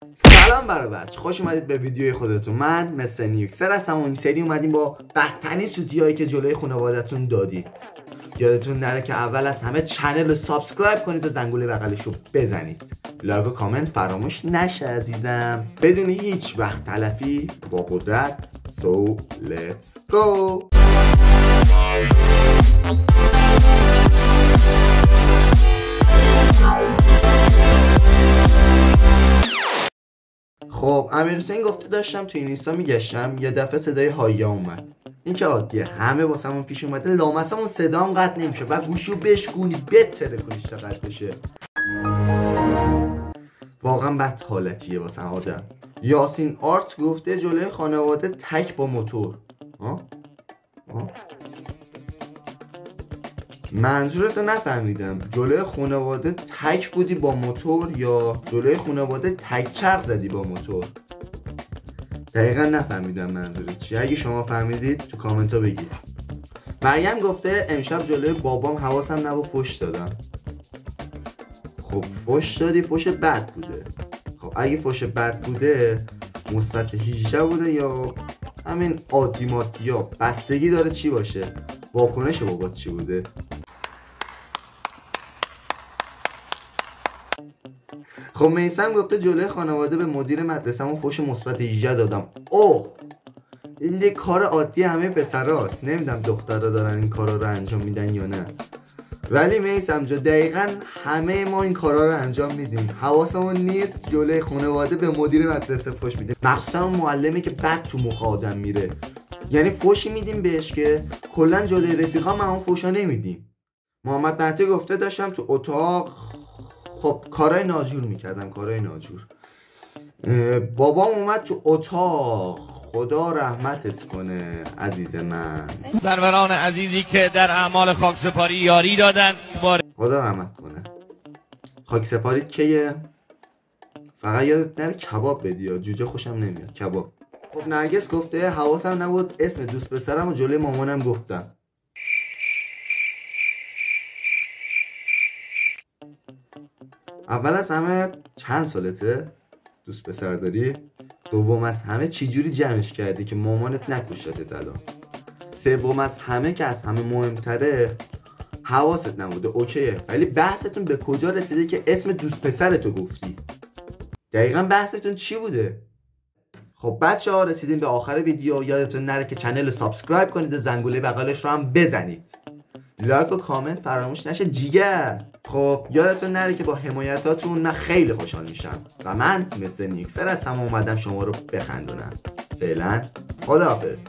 سلام برای بچه، خوش اومدید به ویدیوی خودتون. من مثل نیوکسر هستم و این سری اومدیم با بدترین سوتی هایی که جلوی خانوادتون دادید. یادتون نره که اول از همه چنل رو سابسکرایب کنید و زنگوله بغلش رو بزنید. لایک و کامنت فراموش نشه عزیزم. بدون هیچ وقت تلفی با قدرت So let's go. خب امیرحسین گفته داشتم تو این اینستا میگشتم یه دفعه صدای هایا اومد. این که عادیه، همه واسمون پیش اومده، لامصمون صدام قطع نمیشه و گوشیو بشکونی بتره کنیش تا قطع بشه. واقعا بد حالتیه واسه آدم. یاسین آرت گفته جلوی خانواده تک با موتور. منظورتو نفهمیدم. جلوی خانواده تک بودی با موتور یا جلوی خانواده تک چرخ زدی با موتور؟ دقیقا نفهمیدم منظورت چیه. اگه شما فهمیدید تو کامنت ها بگید. مریم گفته امشب جلوی بابام حواسم نبود فحش دادم. خب فحش دادی، فحش بد بوده. خب اگه فحش بد بوده مثبت 18 بوده یا همین عادی مادی، یا بستگی داره چی باشه. واکنش بابات چی بوده؟ خب میثم گفته جلوی خانواده به مدیر مدرسه‌مون فحش مثبت 18 دادم. اوه، این یه کار عادی همه پسراست. نمیدونم دخترها دارن این کارا رو انجام میدن یا نه، ولی میثم جا دقیقاً همه ما این کارا رو انجام میدیم. حواسمون نیست جلوی خانواده به مدیر مدرسه فحش میدیم، مخصوصا اون معلمی که بد تو مخ آدم میره. یعنی فحشی میدیم بهش که کلا جلوی رفیقا ما اون فحشا نمیدیم. محمد مهدی گفته داشتم تو اتاق خب کارهای ناجور میکردم، کارهای ناجور. بابام اومد تو اتاق، خدا رحمتت کنه عزیز من. سروران عزیزی که در اعمال خاکسپاری یاری دادن، خدا رحمت کنه. خاکسپاری کیه؟ فقط یادت نره کباب بدی یا جوجه خوشم نمیاد کباب. خب نرگس گفته حواسم نبود اسم دوست پسرم و جلوی مامانم گفتم. اول از همه چند سالته دوست پسر داری؟ دوم از همه چی جوری جمعش کردی که مامانت نکشتت الان؟ سوم از همه که از همه مهمتره حواست نبوده، اوکیه، ولی بحثتون به کجا رسیده که اسم دوست پسرتو گفتی؟ دقیقا بحثتون چی بوده؟ خب بچه ها رسیدیم به آخر ویدیو. یادتون نره که چنل رو سابسکرایب کنید و زنگوله بغلش رو هم بزنید. لایک و کامنت فراموش نشه جیگر. خب یادتون نره که با حمایتاتون من خیلی خوشحال میشم و من مثل نیوکسر هستم و اومدم شما رو بخندونم. فعلا خداحافظ.